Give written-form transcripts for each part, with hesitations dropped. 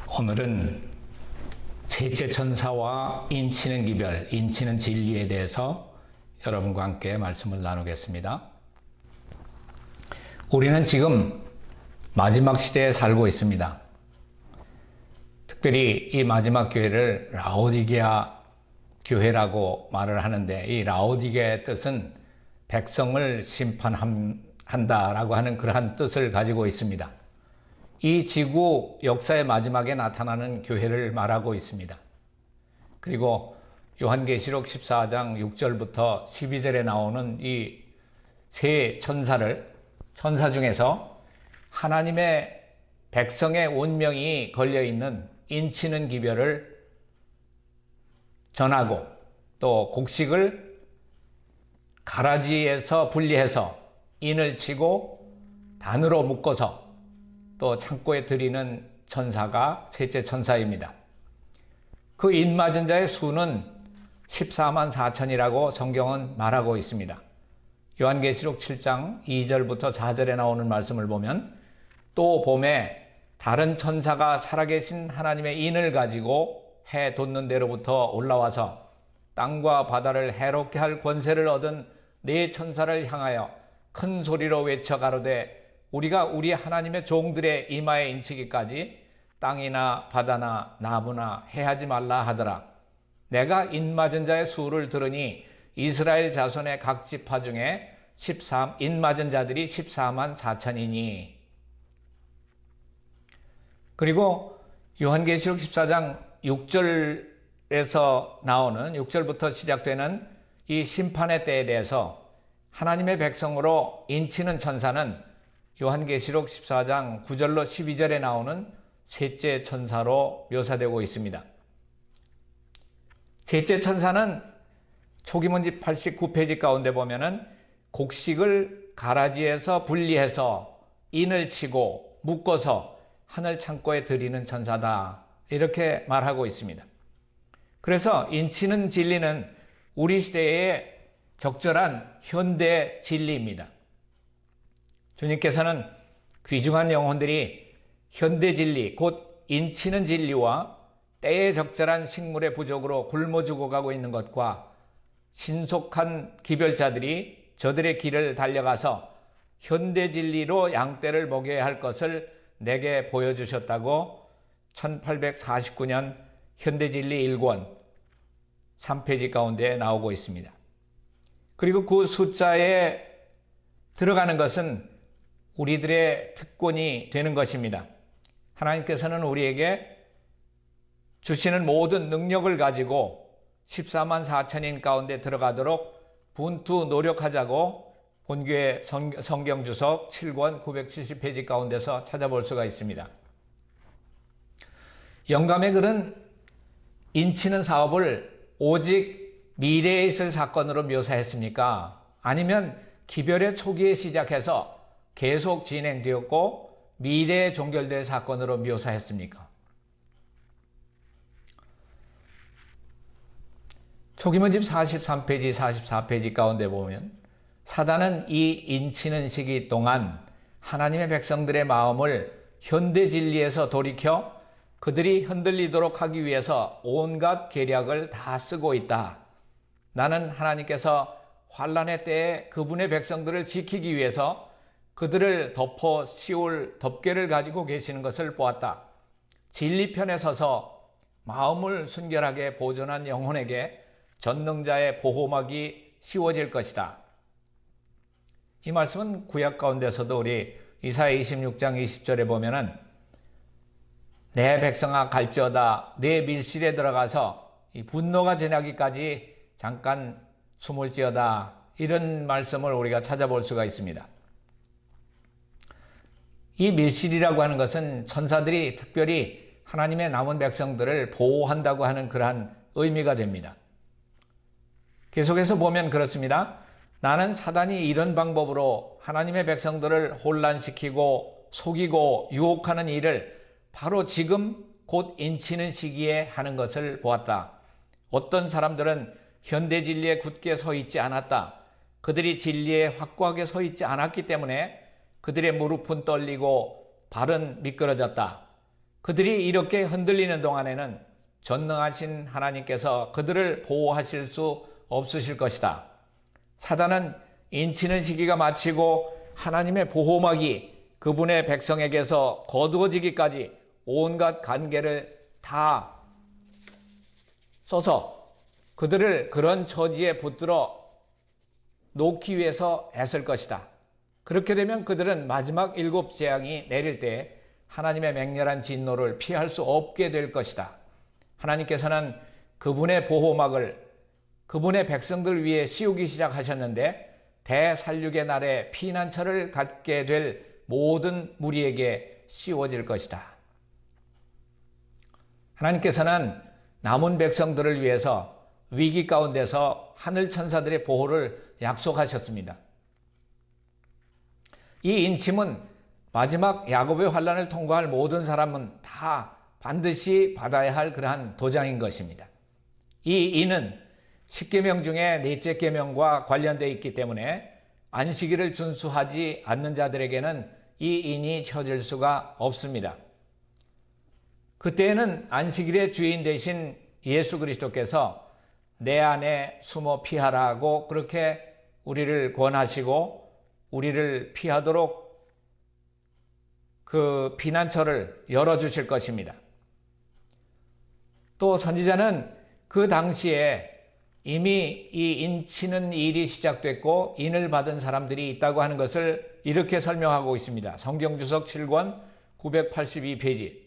오늘은 셋째 천사와 인치는 기별, 인치는 진리에 대해서 여러분과 함께 말씀을 나누겠습니다. 우리는 지금 마지막 시대에 살고 있습니다. 특별히 이 마지막 교회를 라오디게아 교회라고 말을 하는데, 이 라오디게아의 뜻은 백성을 심판한다라고 하는 그러한 뜻을 가지고 있습니다. 이 지구 역사의 마지막에 나타나는 교회를 말하고 있습니다. 그리고 요한계시록 14장 6절부터 12절에 나오는 이 세 천사 중에서 하나님의 백성의 운명이 걸려있는 인치는 기별을 전하고, 또 곡식을 가라지에서 분리해서 인을 치고 단으로 묶어서 또 창고에 들이는 천사가 셋째 천사입니다. 그 인 맞은 자의 수는 14만 4천이라고 성경은 말하고 있습니다. 요한계시록 7장 2절부터 4절에 나오는 말씀을 보면, 또 봄에 다른 천사가 살아계신 하나님의 인을 가지고 해 돋는 데로부터 올라와서 땅과 바다를 해롭게 할 권세를 얻은 네 천사를 향하여 큰 소리로 외쳐 가로되, 우리가 우리 하나님의 종들의 이마에 인치기까지 땅이나 바다나 나무나 해하지 말라 하더라. 내가 인 맞은 자의 수를 들으니 이스라엘 자손의 각 지파 중에 인 맞은 자들이 14만 4천이니. 그리고 요한계시록 14장 6절에서 나오는 6절부터 시작되는 이 심판의 때에 대해서 하나님의 백성으로 인치는 천사는 요한계시록 14장 9절로 12절에 나오는 셋째 천사로 묘사되고 있습니다. 셋째 천사는 초기문집 89페이지 가운데 보면은 곡식을 가라지에서 분리해서 인을 치고 묶어서 하늘 창고에 들이는 천사다, 이렇게 말하고 있습니다. 그래서 인치는 진리는 우리 시대의 적절한 현대 진리입니다. 주님께서는 귀중한 영혼들이 현대 진리, 곧 인치는 진리와 때에 적절한 식물의 부족으로 굶어 죽어가고 있는 것과 신속한 기별자들이 저들의 길을 달려가서 현대 진리로 양떼를 먹여야 할 것을 내게 보여주셨다고 1849년 현대진리 1권 3페이지 가운데 나오고 있습니다. 그리고 그 숫자에 들어가는 것은 우리들의 특권이 되는 것입니다. 하나님께서는 우리에게 주시는 모든 능력을 가지고 14만 4천인 가운데 들어가도록 분투 노력하자고 본교회 성경 주석 7권 970페이지 가운데서 찾아볼 수가 있습니다. 영감의 글은 인치는 사업을 오직 미래에 있을 사건으로 묘사했습니까? 아니면 기별의 초기에 시작해서 계속 진행되었고 미래에 종결될 사건으로 묘사했습니까? 초기문집 43페이지, 44페이지 가운데 보면 사단은 이 인치는 시기 동안 하나님의 백성들의 마음을 현대 진리에서 돌이켜 그들이 흔들리도록 하기 위해서 온갖 계략을 다 쓰고 있다. 나는 하나님께서 환난의 때에 그분의 백성들을 지키기 위해서 그들을 덮어 씌울 덮개를 가지고 계시는 것을 보았다. 진리편에 서서 마음을 순결하게 보존한 영혼에게 전능자의 보호막이 씌워질 것이다. 이 말씀은 구약 가운데서도 우리 이사야 26장 20절에 보면은 내 백성아 갈지어다 내 밀실에 들어가서 이 분노가 지나기까지 잠깐 숨을지어다, 이런 말씀을 우리가 찾아볼 수가 있습니다. 이 밀실이라고 하는 것은 천사들이 특별히 하나님의 남은 백성들을 보호한다고 하는 그러한 의미가 됩니다. 계속해서 보면 그렇습니다. 나는 사단이 이런 방법으로 하나님의 백성들을 혼란시키고 속이고 유혹하는 일을 바로 지금 곧 인치는 시기에 하는 것을 보았다. 어떤 사람들은 현대 진리에 굳게 서 있지 않았다. 그들이 진리에 확고하게 서 있지 않았기 때문에 그들의 무릎은 떨리고 발은 미끄러졌다. 그들이 이렇게 흔들리는 동안에는 전능하신 하나님께서 그들을 보호하실 수 없으실 것이다. 사단은 인치는 시기가 마치고 하나님의 보호막이 그분의 백성에게서 거두어지기까지 온갖 관계를 다 써서 그들을 그런 처지에 붙들어 놓기 위해서 애쓸 것이다. 그렇게 되면 그들은 마지막 7 재앙이 내릴 때 하나님의 맹렬한 진노를 피할 수 없게 될 것이다. 하나님께서는 그분의 보호막을 그분의 백성들 위해 씌우기 시작하셨는데 대살육의 날에 피난처를 갖게 될 모든 무리에게 씌워질 것이다. 하나님께서는 남은 백성들을 위해서 위기 가운데서 하늘 천사들의 보호를 약속하셨습니다. 이 인침은 마지막 야곱의 환난을 통과할 모든 사람은 다 반드시 받아야 할 그러한 도장인 것입니다. 이 인은 10계명 중에 4째 계명과 관련되어 있기 때문에 안식일을 준수하지 않는 자들에게는 이 인이 쳐질 수가 없습니다. 그때에는 안식일의 주인 되신 예수 그리스도께서 내 안에 숨어 피하라고 그렇게 우리를 권하시고 우리를 피하도록 그 피난처를 열어주실 것입니다. 또 선지자는 그 당시에 이미 이 인치는 일이 시작됐고 인을 받은 사람들이 있다고 하는 것을 이렇게 설명하고 있습니다. 성경주석 7권 982페이지.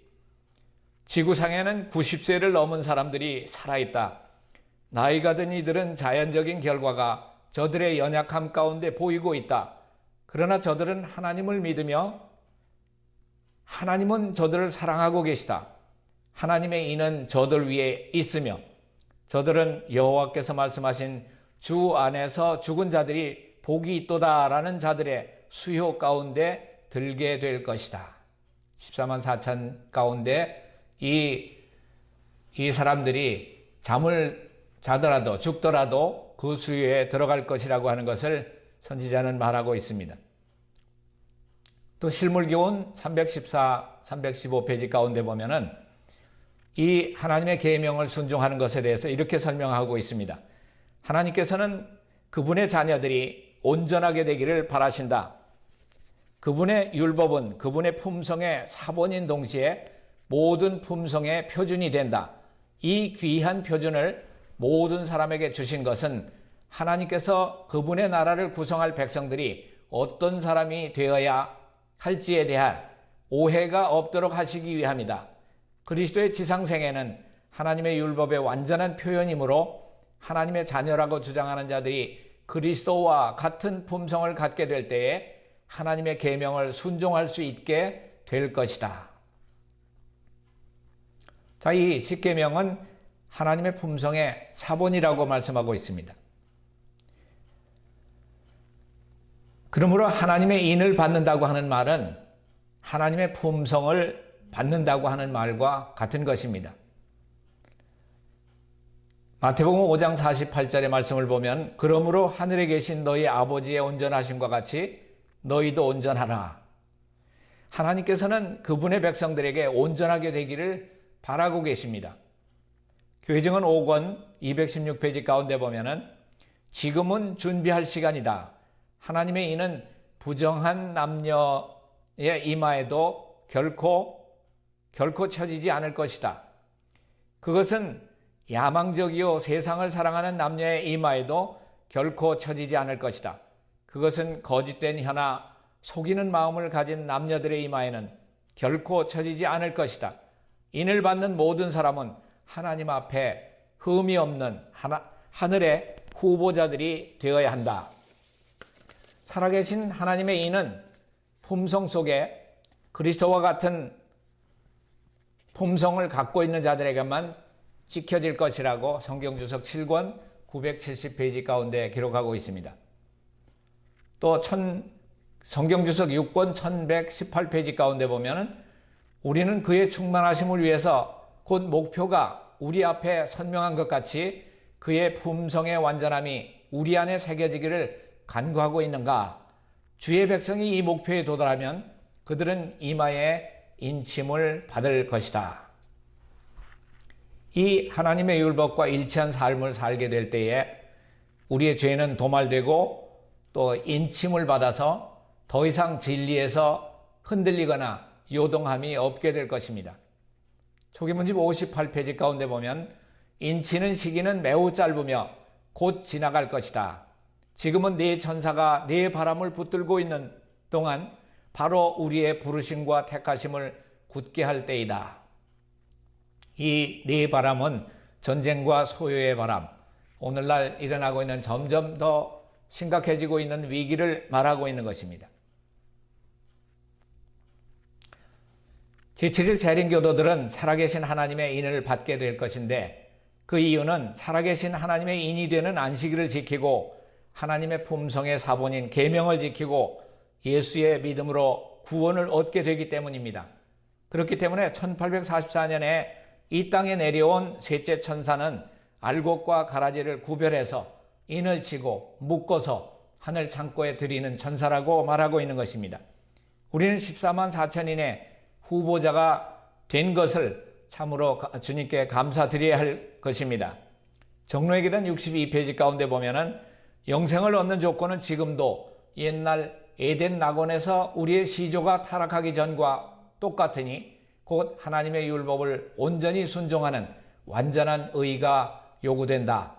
지구상에는 90세를 넘은 사람들이 살아있다. 나이가 든 이들은 자연적인 결과가 저들의 연약함 가운데 보이고 있다. 그러나 저들은 하나님을 믿으며 하나님은 저들을 사랑하고 계시다. 하나님의 인은 저들 위에 있으며 저들은 여호와께서 말씀하신 주 안에서 죽은 자들이 복이 있도다라는 자들의 수요 가운데 들게 될 것이다. 14만 4천 가운데 이 사람들이 잠을 자더라도 죽더라도 그 수요에 들어갈 것이라고 하는 것을 선지자는 말하고 있습니다. 또 실물교훈 314, 315페이지 가운데 보면은 이 하나님의 계명을 순종하는 것에 대해서 이렇게 설명하고 있습니다. 하나님께서는 그분의 자녀들이 온전하게 되기를 바라신다. 그분의 율법은 그분의 품성의 사본인 동시에 모든 품성의 표준이 된다. 이 귀한 표준을 모든 사람에게 주신 것은 하나님께서 그분의 나라를 구성할 백성들이 어떤 사람이 되어야 할지에 대한 오해가 없도록 하시기 위함이다. 그리스도의 지상생애는 하나님의 율법의 완전한 표현이므로 하나님의 자녀라고 주장하는 자들이 그리스도와 같은 품성을 갖게 될 때에 하나님의 계명을 순종할 수 있게 될 것이다. 자, 이 10계명은 하나님의 품성의 사본이라고 말씀하고 있습니다. 그러므로 하나님의 인을 받는다고 하는 말은 하나님의 품성을 받는다고 하는 말과 같은 것입니다. 마태복음 5장 48절의 말씀을 보면 그러므로 하늘에 계신 너희 아버지의 온전하심과 같이 너희도 온전하라. 하나님께서는 그분의 백성들에게 온전하게 되기를 바라고 계십니다. 교회증언 5권 216페이지 가운데 보면은 지금은 준비할 시간이다. 하나님의 인은 부정한 남녀의 이마에도 결코 처지지 않을 것이다. 그것은 야망적이요 세상을 사랑하는 남녀의 이마에도 결코 처지지 않을 것이다. 그것은 거짓된 혀나 속이는 마음을 가진 남녀들의 이마에는 결코 처지지 않을 것이다. 인을 받는 모든 사람은 하나님 앞에 흠이 없는 하늘의 후보자들이 되어야 한다. 살아계신 하나님의 인은 품성 속에 그리스도와 같은 품성을 갖고 있는 자들에게만 지켜질 것이라고 성경주석 7권 970페이지 가운데 기록하고 있습니다. 또 성경주석 6권 1118페이지 가운데 보면은 우리는 그의 충만하심을 위해서 곧 목표가 우리 앞에 선명한 것 같이 그의 품성의 완전함이 우리 안에 새겨지기를 간구하고 있는가? 주의 백성이 이 목표에 도달하면 그들은 이마에 인침을 받을 것이다. 이 하나님의 율법과 일치한 삶을 살게 될 때에 우리의 죄는 도말되고 또 인침을 받아서 더 이상 진리에서 흔들리거나 요동함이 없게 될 것입니다. 초기문집 58페이지 가운데 보면 인치는 시기는 매우 짧으며 곧 지나갈 것이다. 지금은 네 천사가 네 바람을 붙들고 있는 동안 바로 우리의 부르심과 택하심을 굳게 할 때이다. 이 네 바람은 전쟁과 소요의 바람, 오늘날 일어나고 있는 점점 더 심각해지고 있는 위기를 말하고 있는 것입니다. 제7일 재림교도들은 살아계신 하나님의 인을 받게 될 것인데 그 이유는 살아계신 하나님의 인이 되는 안식일을 지키고 하나님의 품성의 사본인 계명을 지키고 예수의 믿음으로 구원을 얻게 되기 때문입니다. 그렇기 때문에 1844년에 이 땅에 내려온 셋째 천사는 알곡과 가라지를 구별해서 인을 치고 묶어서 하늘 창고에 들이는 천사라고 말하고 있는 것입니다. 우리는 14만 4천인의 후보자가 된 것을 참으로 주님께 감사드려야 할 것입니다. 정로의계단 62페이지 가운데 보면은 영생을 얻는 조건은 지금도 옛날 에덴 낙원에서 우리의 시조가 타락하기 전과 똑같으니 곧 하나님의 율법을 온전히 순종하는 완전한 의가 요구된다.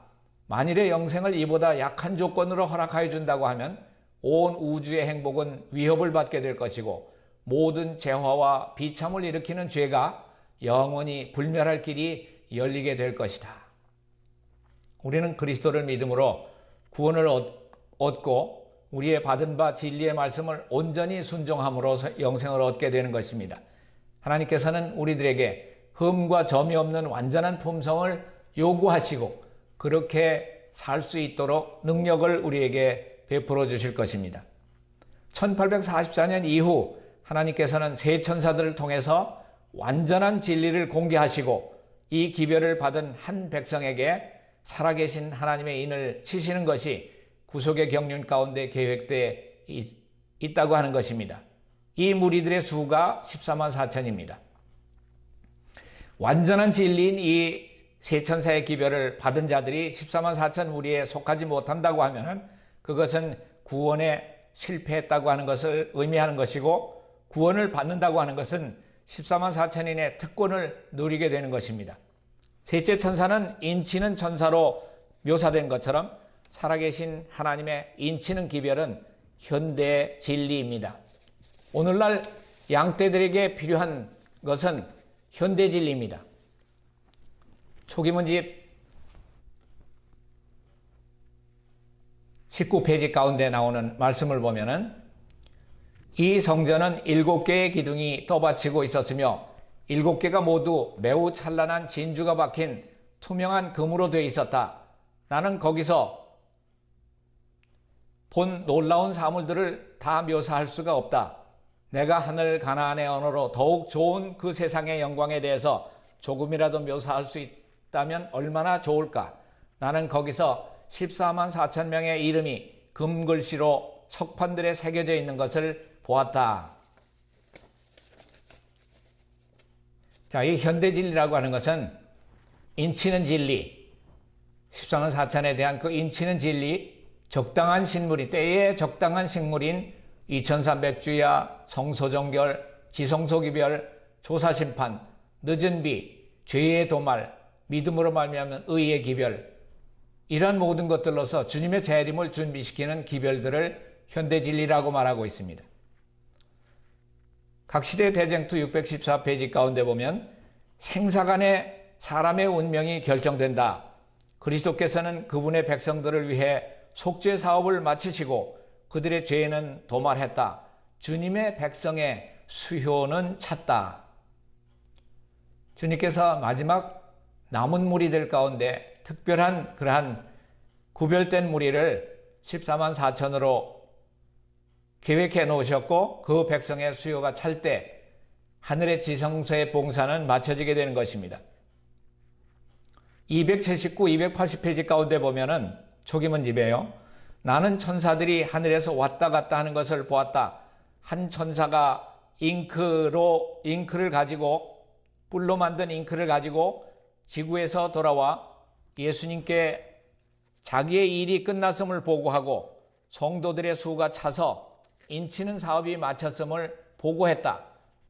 만일의 영생을 이보다 약한 조건으로 허락하여 준다고 하면 온 우주의 행복은 위협을 받게 될 것이고 모든 재화와 비참을 일으키는 죄가 영원히 불멸할 길이 열리게 될 것이다. 우리는 그리스도를 믿음으로 구원을 얻고 우리의 받은 바 진리의 말씀을 온전히 순종함으로 영생을 얻게 되는 것입니다. 하나님께서는 우리들에게 흠과 점이 없는 완전한 품성을 요구하시고 그렇게 살 수 있도록 능력을 우리에게 베풀어 주실 것입니다. 1844년 이후 하나님께서는 세 천사들을 통해서 완전한 진리를 공개하시고 이 기별을 받은 한 백성에게 살아계신 하나님의 인을 치시는 것이 구속의 경륜 가운데 계획되어 있다고 하는 것입니다. 이 무리들의 수가 14만 4천입니다. 완전한 진리인 이 세 천사의 기별을 받은 자들이 14만 4천 무리에 속하지 못한다고 하면 그것은 구원에 실패했다고 하는 것을 의미하는 것이고 구원을 받는다고 하는 것은 14만 4천인의 특권을 누리게 되는 것입니다. 셋째 천사는 인치는 천사로 묘사된 것처럼 살아계신 하나님의 인치는 기별은 현대 진리입니다. 오늘날 양떼들에게 필요한 것은 현대 진리입니다. 초기문집 19페이지 가운데 나오는 말씀을 보면은 이 성전은 7개의 기둥이 떠받치고 있었으며 7개가 모두 매우 찬란한 진주가 박힌 투명한 금으로 되어 있었다. 나는 거기서 본 놀라운 사물들을 다 묘사할 수가 없다. 내가 하늘 가나안의 언어로 더욱 좋은 그 세상의 영광에 대해서 조금이라도 묘사할 수 있다면 얼마나 좋을까. 나는 거기서 14만 4천 명의 이름이 금글씨로 척판들에 새겨져 있는 것을 보았다. 자, 이 현대 진리라고 하는 것은 인치는 진리, 14만 4천에 대한 그 인치는 진리, 적당한 식물이 때에 적당한 식물인 2300주야, 성소정결, 지성소기별, 조사심판, 늦은 비, 죄의 도말, 믿음으로 말미암는 의의 기별, 이러한 모든 것들로서 주님의 재림을 준비시키는 기별들을 현대진리라고 말하고 있습니다. 각시대 대쟁투 614페이지 가운데 보면 생사간에 사람의 운명이 결정된다. 그리스도께서는 그분의 백성들을 위해 속죄 사업을 마치시고 그들의 죄는 도말했다. 주님의 백성의 수효는 찼다. 주님께서 마지막 남은 무리들 가운데 특별한 그러한 구별된 무리를 14만 4천으로 계획해 놓으셨고 그 백성의 수요가 찰 때 하늘의 지성소의 봉사는 마쳐지게 되는 것입니다. 279, 280페이지 가운데 보면은 초기문집이에요. 나는 천사들이 하늘에서 왔다 갔다 하는 것을 보았다. 한 천사가 잉크를 가지고, 뿔로 만든 잉크를 가지고 지구에서 돌아와 예수님께 자기의 일이 끝났음을 보고하고 성도들의 수가 차서 인치는 사업이 마쳤음을 보고했다.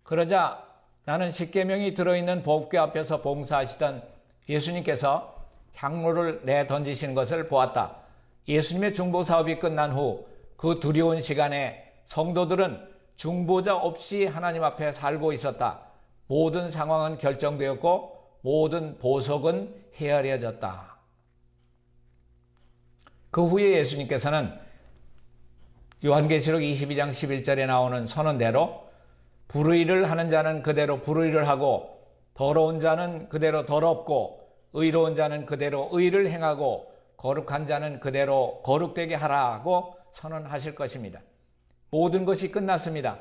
그러자 나는 십계명이 들어있는 법궤 앞에서 봉사하시던 예수님께서 향로를 내던지시는 것을 보았다. 예수님의 중보 사업이 끝난 후 그 두려운 시간에 성도들은 중보자 없이 하나님 앞에 살고 있었다. 모든 상황은 결정되었고 모든 보석은 헤아려졌다. 그 후에 예수님께서는 요한계시록 22장 11절에 나오는 선언대로 불의를 하는 자는 그대로 불의를 하고 더러운 자는 그대로 더럽고 의로운 자는 그대로 의를 행하고 거룩한 자는 그대로 거룩되게 하라고 선언하실 것입니다. 모든 것이 끝났습니다.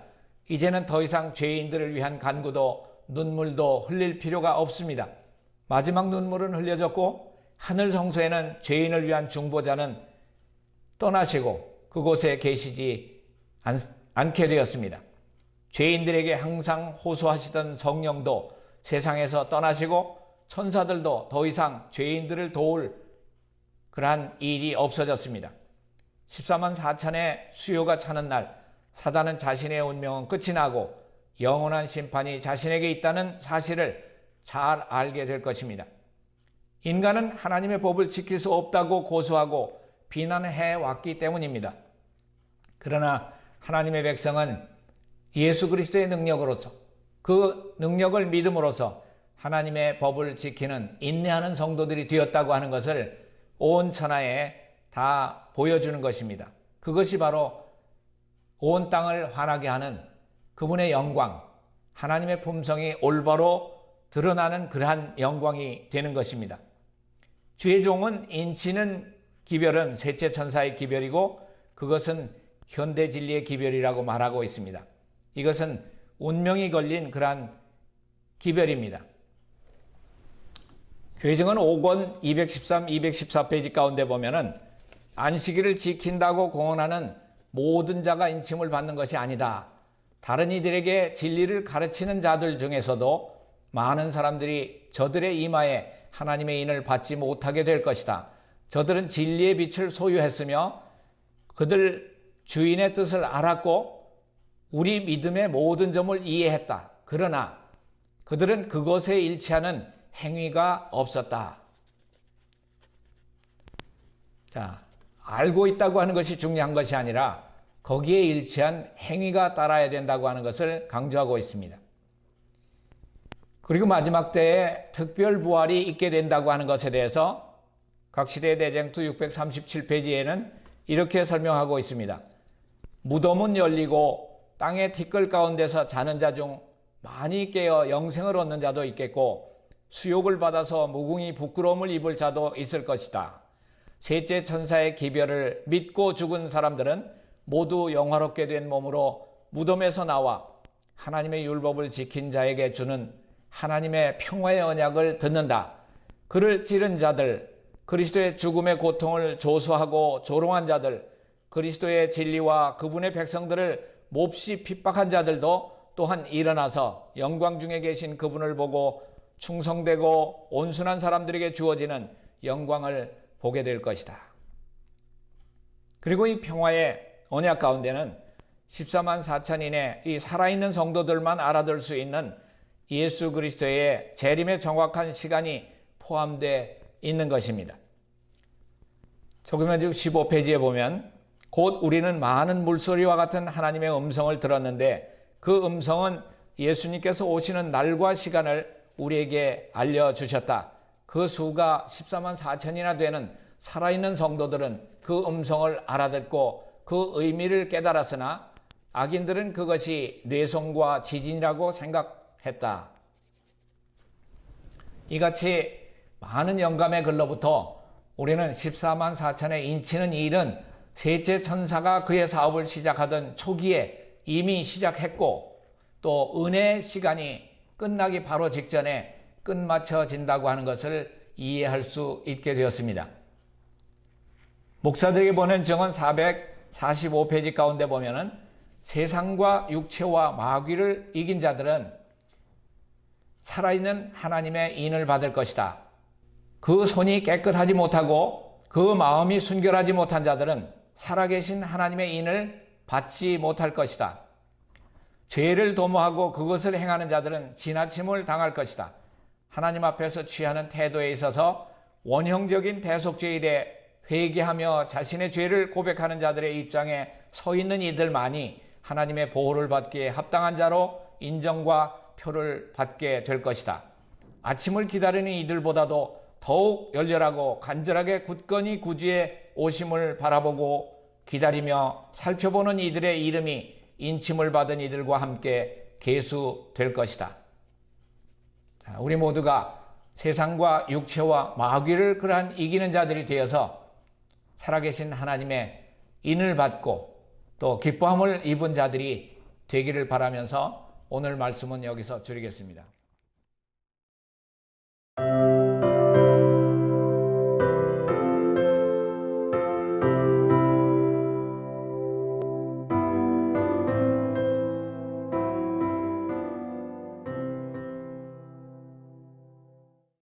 이제는 더 이상 죄인들을 위한 간구도 눈물도 흘릴 필요가 없습니다. 마지막 눈물은 흘려졌고 하늘 성소에는 죄인을 위한 중보자는 떠나시고 그곳에 계시지 않게 되었습니다. 죄인들에게 항상 호소하시던 성령도 세상에서 떠나시고 천사들도 더 이상 죄인들을 도울 그러한 일이 없어졌습니다. 14만 4천의 수요가 차는 날 사단은 자신의 운명은 끝이 나고 영원한 심판이 자신에게 있다는 사실을 잘 알게 될 것입니다. 인간은 하나님의 법을 지킬 수 없다고 고소하고 비난해 왔기 때문입니다. 그러나 하나님의 백성은 예수 그리스도의 능력으로서 그 능력을 믿음으로써 하나님의 법을 지키는 인내하는 성도들이 되었다고 하는 것을 온 천하에 다 보여주는 것입니다. 그것이 바로 온 땅을 환하게 하는 그분의 영광, 하나님의 품성이 올바로 드러나는 그러한 영광이 되는 것입니다. 주의 종은 인치는 기별은 셋째 천사의 기별이고 그것은 현대 진리의 기별이라고 말하고 있습니다. 이것은 운명이 걸린 그러한 기별입니다. 교회증언 5권 213, 214페이지 가운데 보면은 안식일을 지킨다고 공언하는 모든 자가 인침을 받는 것이 아니다. 다른 이들에게 진리를 가르치는 자들 중에서도 많은 사람들이 저들의 이마에 하나님의 인을 받지 못하게 될 것이다. 저들은 진리의 빛을 소유했으며 그들 주인의 뜻을 알았고 우리 믿음의 모든 점을 이해했다. 그러나 그들은 그것에 일치하는 행위가 없었다. 자, 알고 있다고 하는 것이 중요한 것이 아니라 거기에 일치한 행위가 따라야 된다고 하는 것을 강조하고 있습니다. 그리고 마지막 때에 특별 부활이 있게 된다고 하는 것에 대해서 각시대 대쟁투 637페이지에는 이렇게 설명하고 있습니다. 무덤은 열리고 땅의 티끌 가운데서 자는 자 중 많이 깨어 영생을 얻는 자도 있겠고 수욕을 받아서 무궁히 부끄러움을 입을 자도 있을 것이다. 셋째 천사의 기별을 믿고 죽은 사람들은 모두 영화롭게 된 몸으로 무덤에서 나와 하나님의 율법을 지킨 자에게 주는 하나님의 평화의 언약을 듣는다. 그를 찌른 자들, 그리스도의 죽음의 고통을 조소하고 조롱한 자들, 그리스도의 진리와 그분의 백성들을 몹시 핍박한 자들도 또한 일어나서 영광 중에 계신 그분을 보고 충성되고 온순한 사람들에게 주어지는 영광을 보게 될 것이다. 그리고 이 평화의 언약 가운데는 14만 4천인의 이 살아있는 성도들만 알아들 수 있는 예수 그리스도의 재림의 정확한 시간이 포함되어 있는 것입니다. 조금만 15페이지에 보면 곧 우리는 많은 물소리와 같은 하나님의 음성을 들었는데 그 음성은 예수님께서 오시는 날과 시간을 우리에게 알려주셨다. 그 수가 14만 4천이나 되는 살아있는 성도들은 그 음성을 알아듣고 그 의미를 깨달았으나 악인들은 그것이 뇌성과 지진이라고 생각했다. 이같이 많은 영감의 글로부터 우리는 14만 4천에 인치는 이 일은 셋째 천사가 그의 사업을 시작하던 초기에 이미 시작했고 또 은혜의 시간이 끝나기 바로 직전에 끝마쳐진다고 하는 것을 이해할 수 있게 되었습니다. 목사들에게 보낸 증언 445페이지 가운데 보면은 세상과 육체와 마귀를 이긴 자들은 살아있는 하나님의 인을 받을 것이다. 그 손이 깨끗하지 못하고 그 마음이 순결하지 못한 자들은 살아계신 하나님의 인을 받지 못할 것이다. 죄를 도모하고 그것을 행하는 자들은 지나침을 당할 것이다. 하나님 앞에서 취하는 태도에 있어서 원형적인 대속죄일에 회개하며 자신의 죄를 고백하는 자들의 입장에 서 있는 이들만이 하나님의 보호를 받기에 합당한 자로 인정과 표를 받게 될 것이다. 아침을 기다리는 이들보다도 더욱 열렬하고 간절하게 굳건히 구주의 오심을 바라보고 기다리며 살펴보는 이들의 이름이 인침을 받은 이들과 함께 계수될 것이다. 우리 모두가 세상과 육체와 마귀를 그러한 이기는 자들이 되어서 살아계신 하나님의 인을 받고 또 기뻐함을 입은 자들이 되기를 바라면서 오늘 말씀은 여기서 줄이겠습니다.